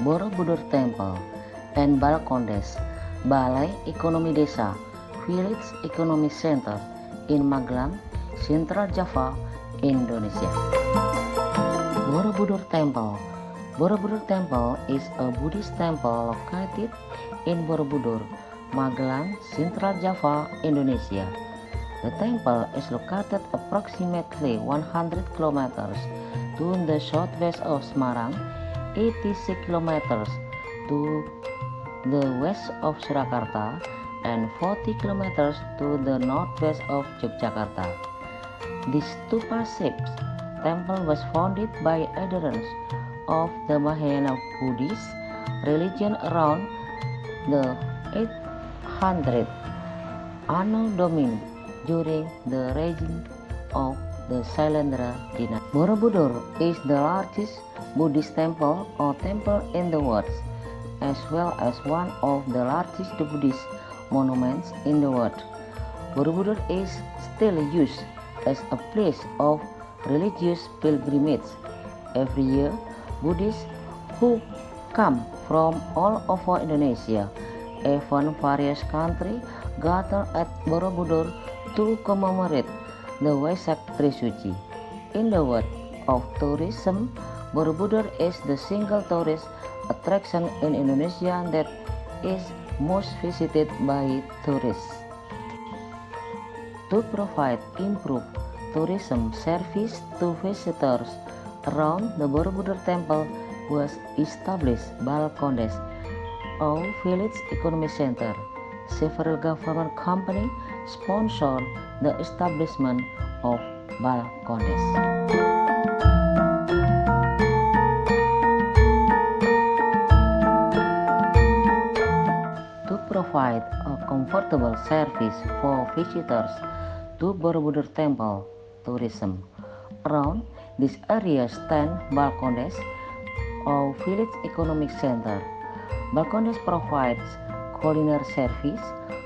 Borobudur Temple and Balkondes, Balai Ekonomi Desa, Village Economic Center in Magelang, Central Java, Indonesia. Borobudur Temple. Borobudur Temple is a Buddhist temple located in Borobudur, Magelang, Central Java, Indonesia. The temple is located approximately 100 kilometers to the southwest of Semarang, 86 kilometers to the west of Surakarta, and 40 kilometers to the northwest of Yogyakarta. This stupa-shaped temple was founded by adherents of the Mahayana Buddhist religion around the 800 Anno Domini during the reign of the Sailendra dynasty. Borobudur is the largest Buddhist temple or temple in the world, as well as one of the largest Buddhist monuments in the world. Borobudur is still used as a place of religious pilgrimage. Every year, Buddhists who come from all over Indonesia, even various countries, gather at Borobudur to commemorate the Waisak Trisuci. In the world of tourism, Borobudur is the single tourist attraction in Indonesia that is most visited by tourists. To provide improved tourism service to visitors around the Borobudur Temple was established Balkondes, a village economic center. Several government companies sponsored the establishment of Balkondes. To provide a comfortable service for visitors to Borobudur Temple tourism, around this area stand Balkondes, a village economic center. Balkondes provides culinary service,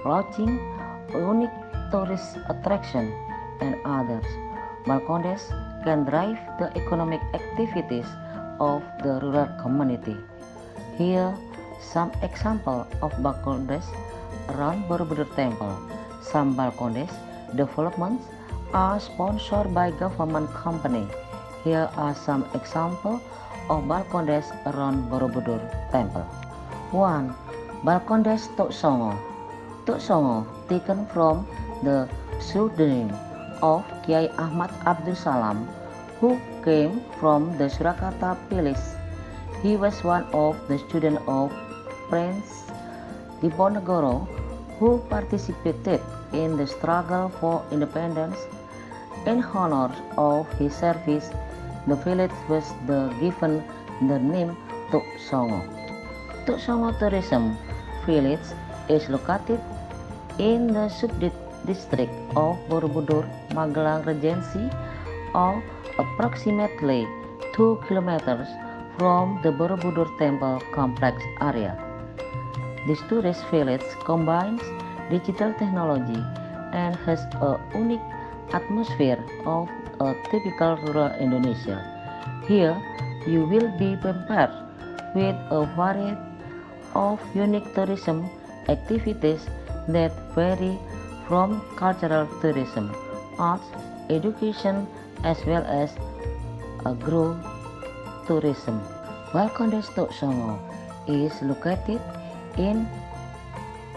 lodging, unique tourist attraction, and others. Balkondes can drive the economic activities of the rural community. Here some example of Balkondes around Borobudur Temple. Some Balkondes developments are sponsored by government company. Here are some examples of Balkondes around Borobudur Temple. 1. Balkondes Tok Songo. Tok Songo, taken from the pseudonym of Kiai Ahmad Abdul Salam, who came from the Surakarta Palace. He was one of the students of Prince Diponegoro, who participated in the struggle for independence. In honor of his service, the village was given the name Tok Songo. Tok Songo Tourism Village is located in the sub-district of Borobudur, Magelang Regency, or approximately 2 kilometers from the Borobudur Temple complex area. This tourist village combines digital technology and has a unique atmosphere of a typical rural Indonesia. Here, you will be pampered with a variety of unique tourism activities that vary from cultural tourism, arts, education, as well as agro-tourism. Balkondes Tok Songo is located in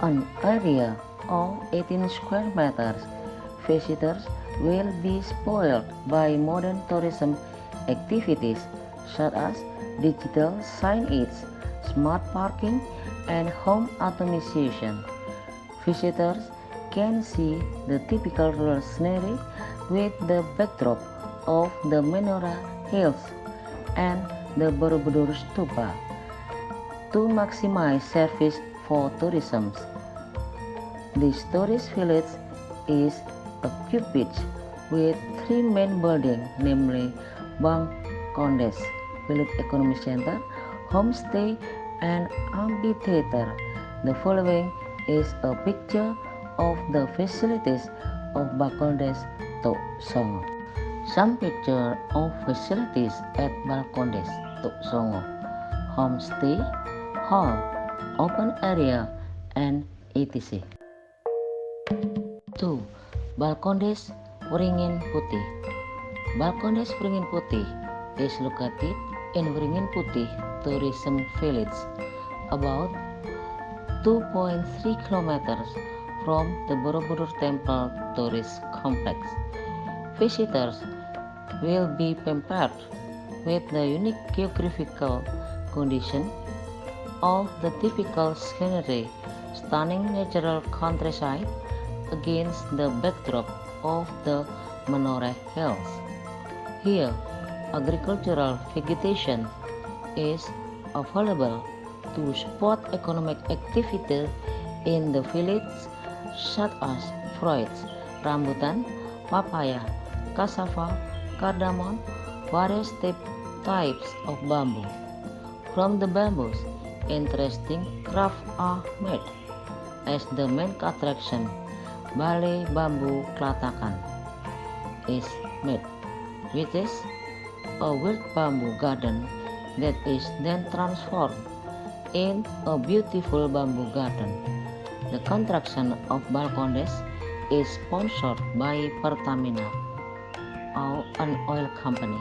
an area of 18 square meters. Visitors will be spoiled by modern tourism activities such as digital signage, smart parking, and home automation. Visitors can see the typical rural scenery with the backdrop of the Menorah Hills and the Borobudur Stupa. To maximize service for tourism, this tourist village is equipped with three main buildings, namely Bang Kondes, Village Economic Center, Homestay, and Amphitheater. The following is a picture of the facilities of Balkondes Tok Songo. Some picture of facilities at Balkondes Tok Songo: homestay, hall, open area, and etc. 2. Balkondes Waringin Putih. Balkondes Waringin Putih is located in Waringin Putih Tourism Village, about 2.3 kilometers from the Borobudur Temple Tourist Complex. Visitors will be pampered with the unique geographical condition of the typical scenery, stunning natural countryside against the backdrop of the Menoreh Hills. Here, agricultural vegetation is available to support economic activity in the village, such as fruits, rambutan, papaya, cassava, cardamom, various types of bamboo. From the bamboos, interesting crafts are made. As the main attraction, Balai Bambu Klatakan is made, which is a wild bamboo garden that is then transformed in a beautiful bamboo garden. The construction of Balkondes is sponsored by Pertamina, an oil company.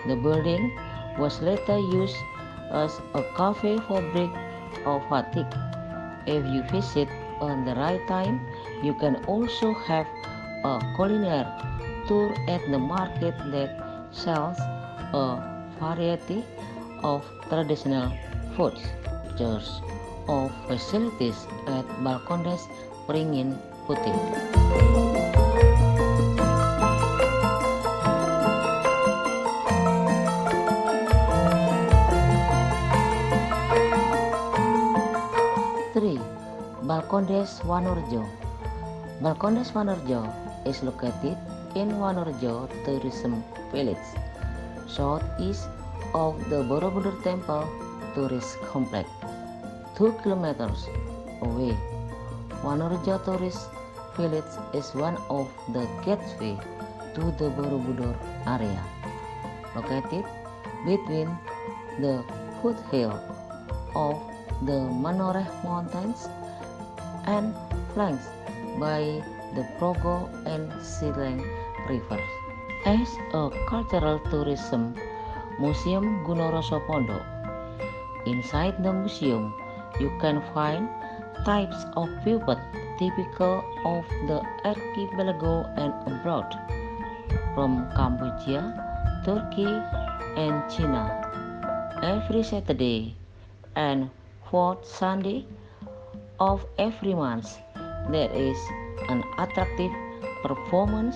The building was later used as a cafe for break or fatigue. If you visit on the right time, you can also have a culinary tour at the market that sells a variety of traditional foods. Pictures of facilities at Balkondes Waringin Putih. Balkondes Wanorjo. Balkondes Wanorjo is located in Wanorjo Tourism Village, southeast of the Borobudur Temple Tourist Complex, 2 kilometers away. Wanorjo Tourist Village is one of the gateway to the Borobudur area, located between the foothill of the Menoreh Mountains and flanked by the Progo and Sileng rivers. As a cultural tourism museum Gunoroso Pondok. Inside the museum, you can find types of puppet typical of the archipelago and abroad, from Cambodia, Turkey, and China. Every Saturday and fourth Sunday of every month, there is an attractive performance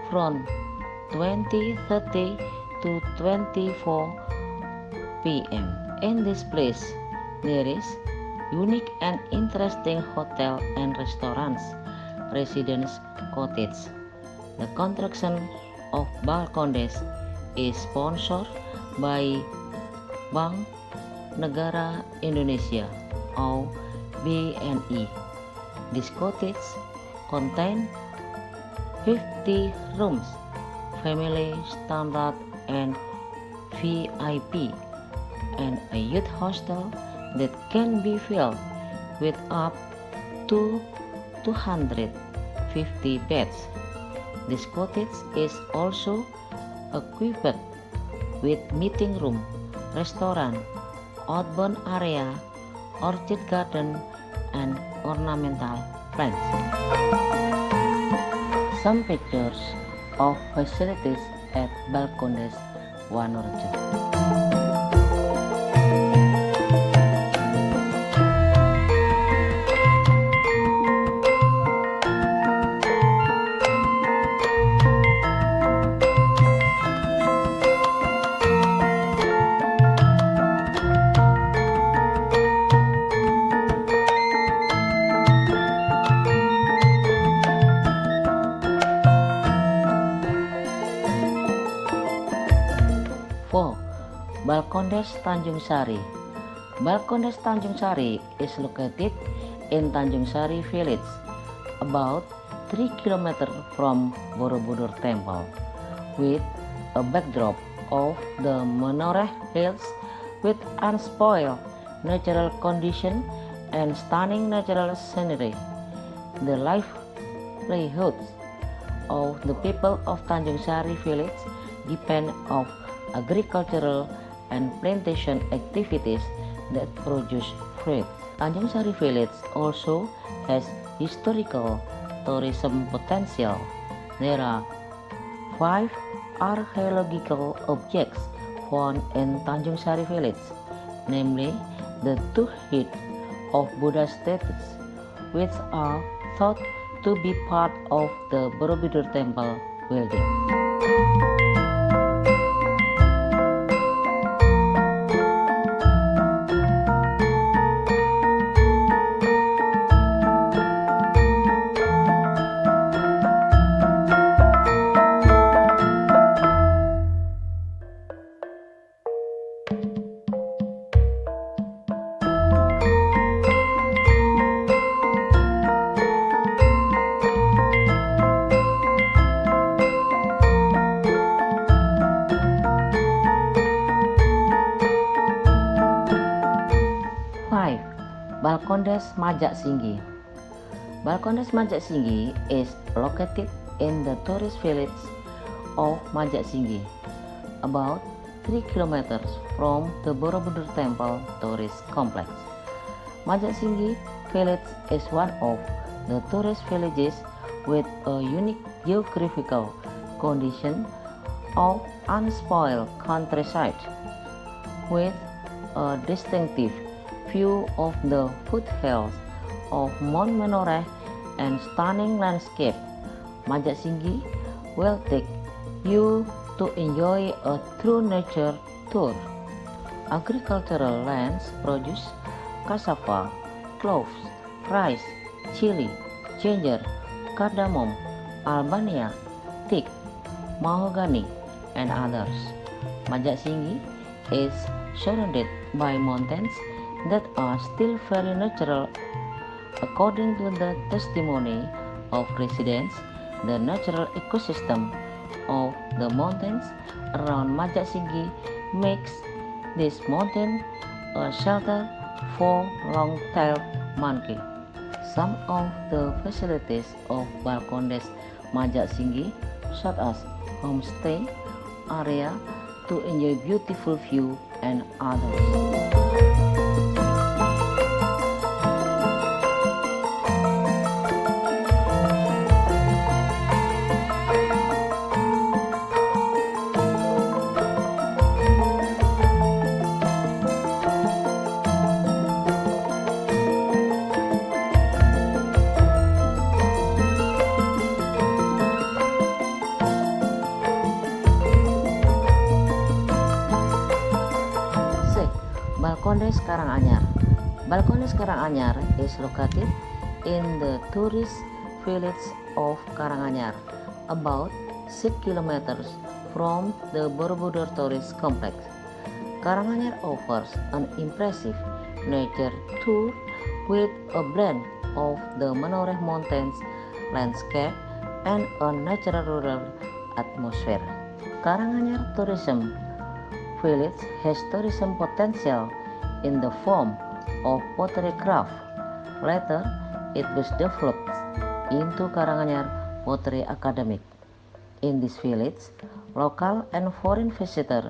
from 20:30 to 24 p.m. In this place, there is unique and interesting hotel and restaurants, residence cottage. The construction of Balkondes is sponsored by Bank Negara Indonesia or BNI. This cottage contains 50 rooms, family standard and VIP, and a youth hostel that can be filled with up to 250 beds. This cottage is also equipped with meeting room, restaurant, outbound area, orchid garden, and ornamental plants. Some pictures of facilities at Balkondes Wanorjo. Balkondes Tanjung Sari. Balkondes Tanjung Sari is located in Tanjung Sari village, about 3 km from Borobudur Temple, with a backdrop of the Menoreh Hills with unspoiled natural condition and stunning natural scenery. The livelihoods of the people of Tanjung Sari village depend on agricultural and plantation activities that produce fruit. Tanjung Sari village also has historical tourism potential. There are 5 archaeological objects found in Tanjung Sari village, namely the 2 heads of Buddha statues, which are thought to be part of the Borobudur Temple building. Balkondes Majak Singgi. Balkondes Majak Singgi is located in the tourist village of Majak Singgi, about 3 km from the Borobudur Temple tourist complex. Majak Singgi village is one of the tourist villages with a unique geographical condition of unspoiled countryside, with a distinctive view of the foothills of Mount Menoreh and stunning landscape. Majak Singgi will take you to enjoy a true nature tour. Agricultural lands produce cassava, cloves, rice, chili, ginger, cardamom, Albania, teak, mahogany, and others. Majak Singgi is surrounded by mountains that are still very natural. According to the testimony of residents, the natural ecosystem of the mountains around Majak Singgi makes this mountain a shelter for long-tailed monkey. Some of the facilities of Balkondes Majak Singgi, such as homestay, area to enjoy beautiful view, and others. Balkondes Karanganyar. Balkondes Karanganyar is located in the tourist village of Karanganyar, about 6 km from the Borobudur tourist complex. Karanganyar offers an impressive nature tour with a blend of the Menoreh Mountains landscape and a natural rural atmosphere. Karanganyar Tourism Village has tourism potential in the form of pottery craft. Later, it was developed into Karanganyar Pottery Academy. In this village, local and foreign visitors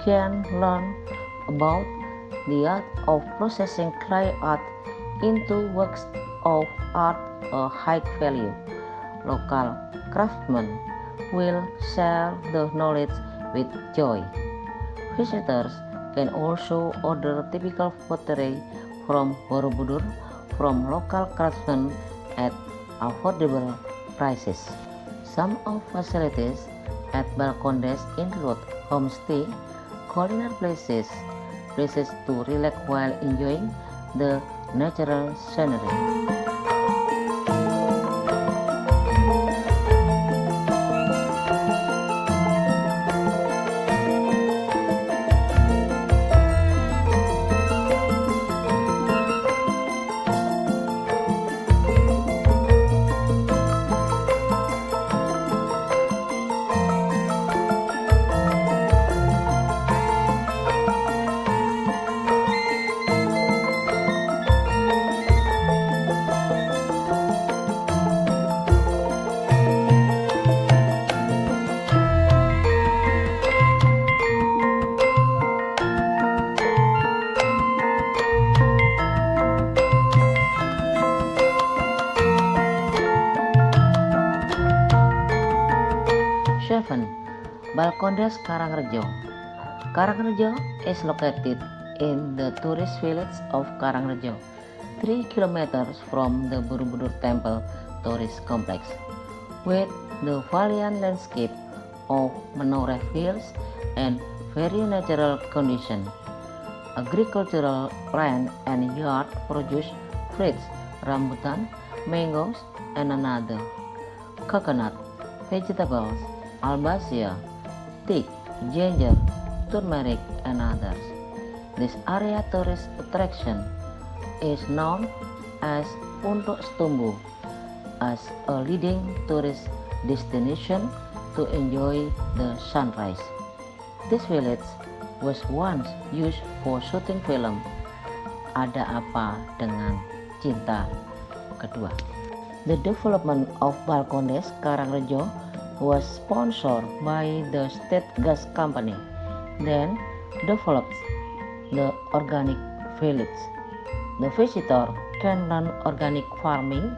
can learn about the art of processing clay art into works of art of high value. Local craftsmen will share the knowledge with joy. Visitors can also order typical pottery from Borobudur from local craftsmen at affordable prices. Some of facilities at Balkondes include homestay, culinary places to relax while enjoying the natural scenery. Balkondes Karangrejo. Karangrejo is located in the tourist village of Karangrejo, 3 kilometers from the Borobudur Temple tourist complex, with the valiant landscape of Menoreh Hills and very natural condition. Agricultural land and yard produce fruits, rambutan, mangoes, and another, coconut, vegetables, albazia, teak, ginger, turmeric, and others. This area tourist attraction is known as Puncuk Setumbu, as a leading tourist destination to enjoy the sunrise. This village was once used for shooting film Ada Apa Dengan Cinta Kedua. The development of Balkondes Karangrejo was sponsored by the State Gas Company, then developed the organic village. The visitor can learn organic farming.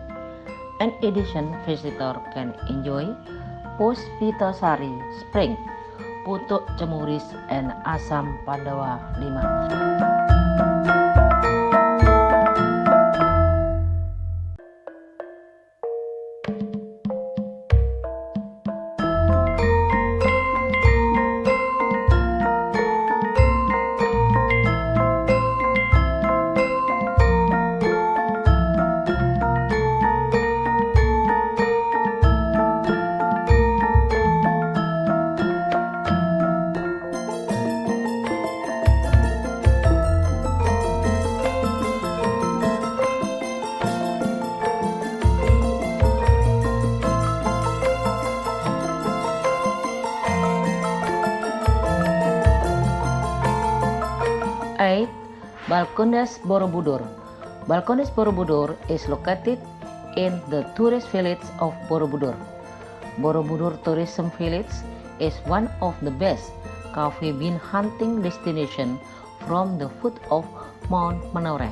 In addition, visitor can enjoy Puspitasari Spring, Putuk Cemuris, and Asam Pandawa 5. 8. Balkondes Borobudur. Balkondes Borobudur is located in the tourist village of Borobudur. Borobudur Tourism Village is one of the best coffee bean hunting destination from the foot of Mount Menoreh.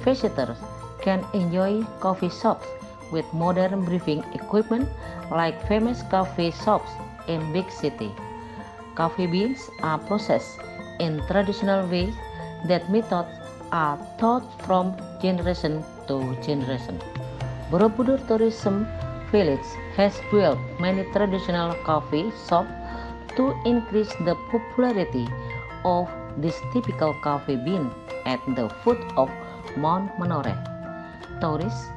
Visitors can enjoy coffee shops with modern brewing equipment like famous coffee shops in big city. Coffee beans are processed in traditional ways. That methods are taught from generation to generation. Borobudur Tourism Village has built many traditional coffee shops to increase the popularity of this typical coffee bean at the foot of Mount Menoreh. Tourists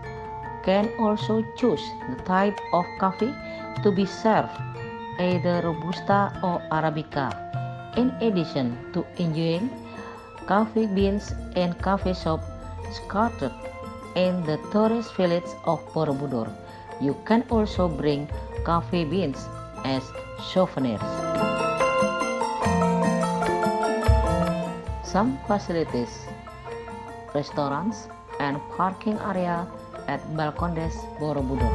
can also choose the type of coffee to be served, either Robusta or Arabica. In addition to enjoying coffee beans and coffee shop scattered in the tourist village of Borobudur, you can also bring coffee beans as souvenirs. Some facilities, restaurants, and parking area at Balkondes Borobudur.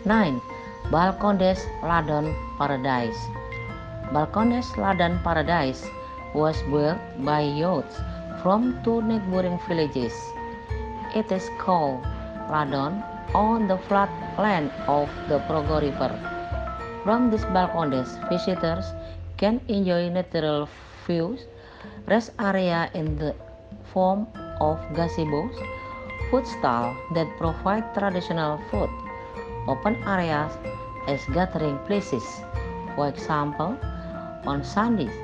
9. Balkondes Ladon Paradise. Balkondes Ladon Paradise was built by youths from two neighboring villages. It is called Ladon on the flat land of the Progo River. From this Balkondes, visitors can enjoy natural views, rest area in the form of gazebos, food stalls that provide traditional food, open areas as gathering places. For example, on Sundays,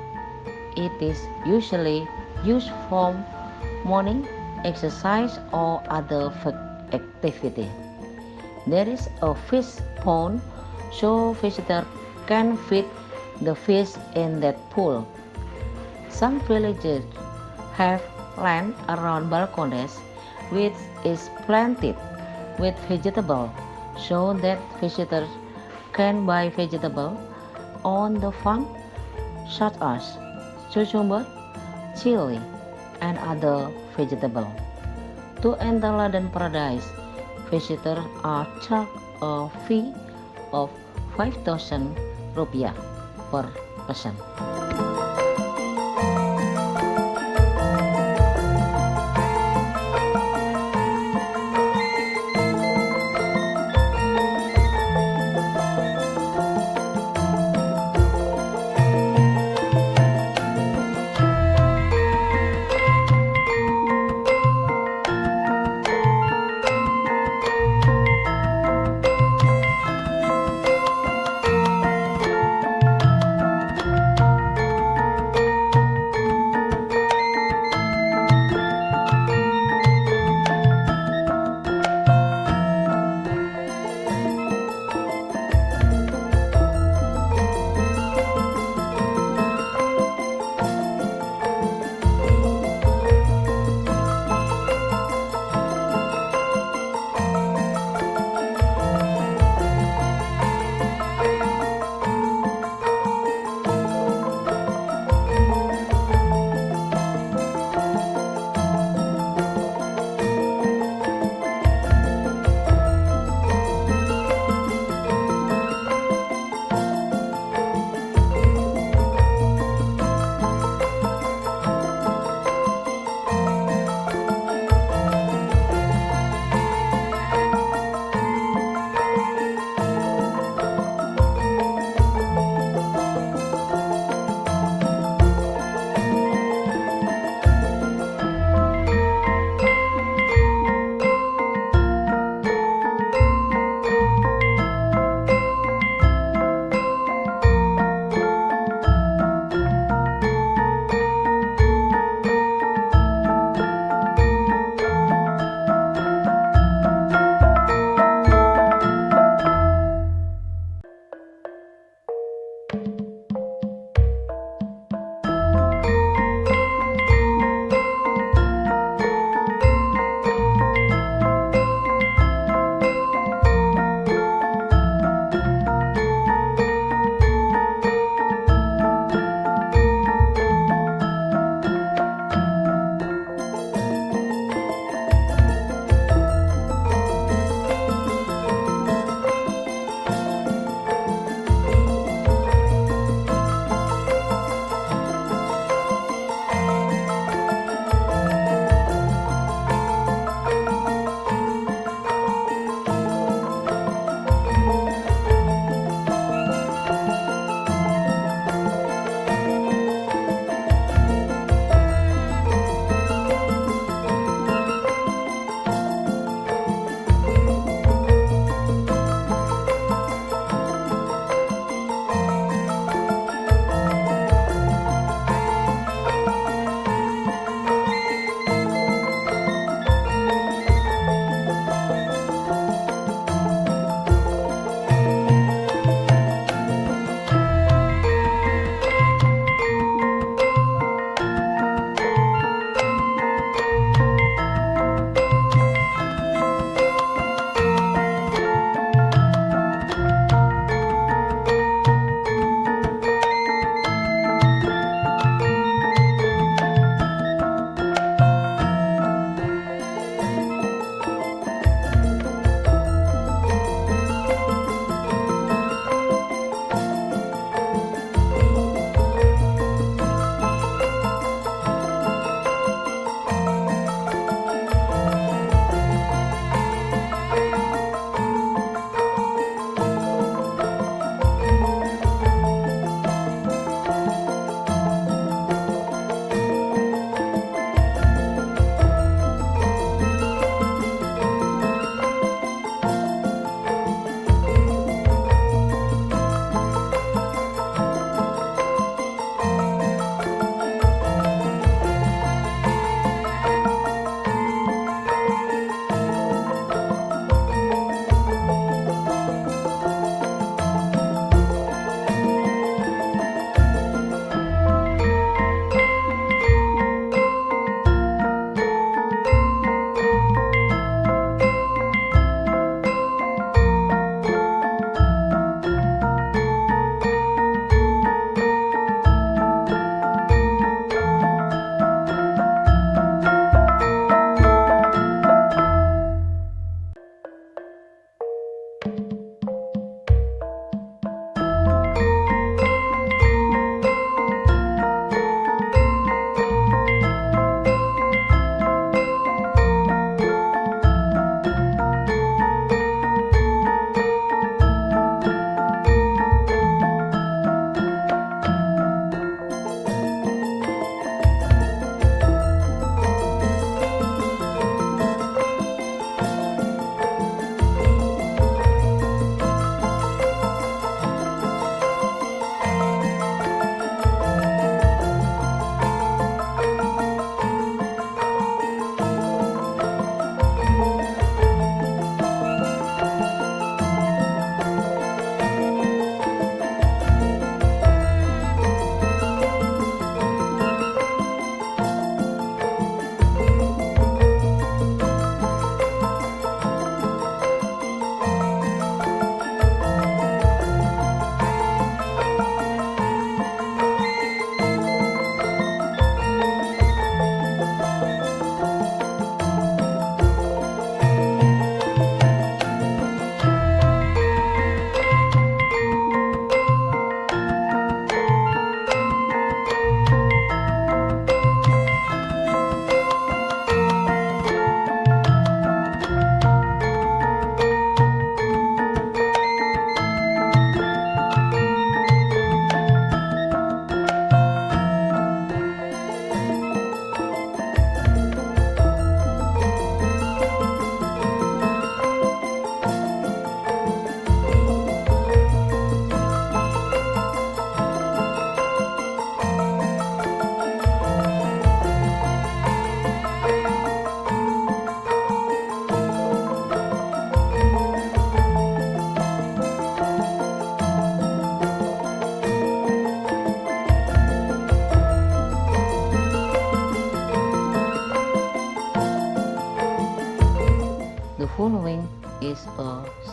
it is usually used for morning exercise or other activity. There is a fish pond, so visitors can feed the fish in that pool. Some villages have land around Balkondes which is planted with vegetables so that visitors can buy vegetables on the farm such as cucumber, chili, and other vegetables. To enter London Paradise, visitors are charged a fee of 5,000 rupiah per person.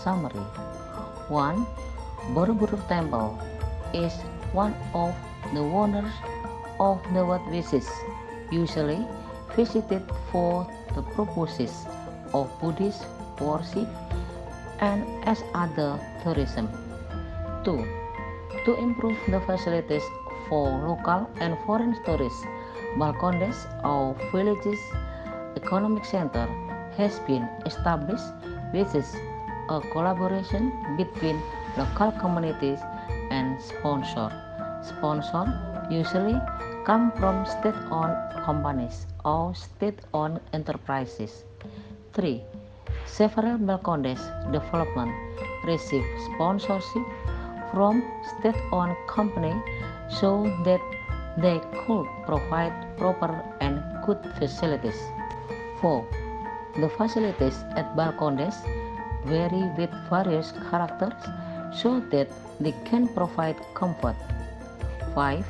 summary. 1. Borobudur Temple is one of the wonders of the Wat visits, usually visited for the purposes of Buddhist worship and as other tourism. 2. To improve the facilities for local and foreign tourists, Balcondes of Villages Economic Center has been established, which is a collaboration between local communities and sponsors. Sponsors usually come from state-owned companies or state-owned enterprises. 3. Several Balcondes development receive sponsorship from state-owned companies so that they could provide proper and good facilities. 4. The facilities at Balcondes vary with various characters so that they can provide comfort. 5.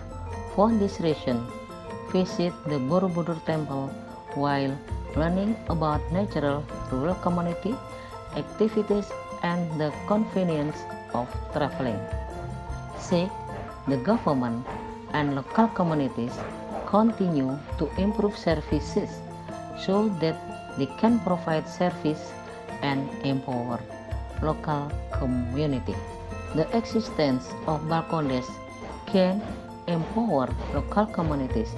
For this reason, visit the Borobudur Temple while learning about natural rural community activities and the convenience of traveling. 6. The government and local communities continue to improve services so that they can provide service and empower local community. The existence of Balcondes can empower local communities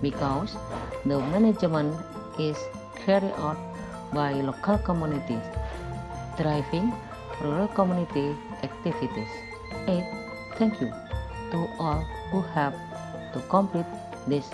because the management is carried out by local communities, driving rural community activities. 8. Thank you to all who have to complete this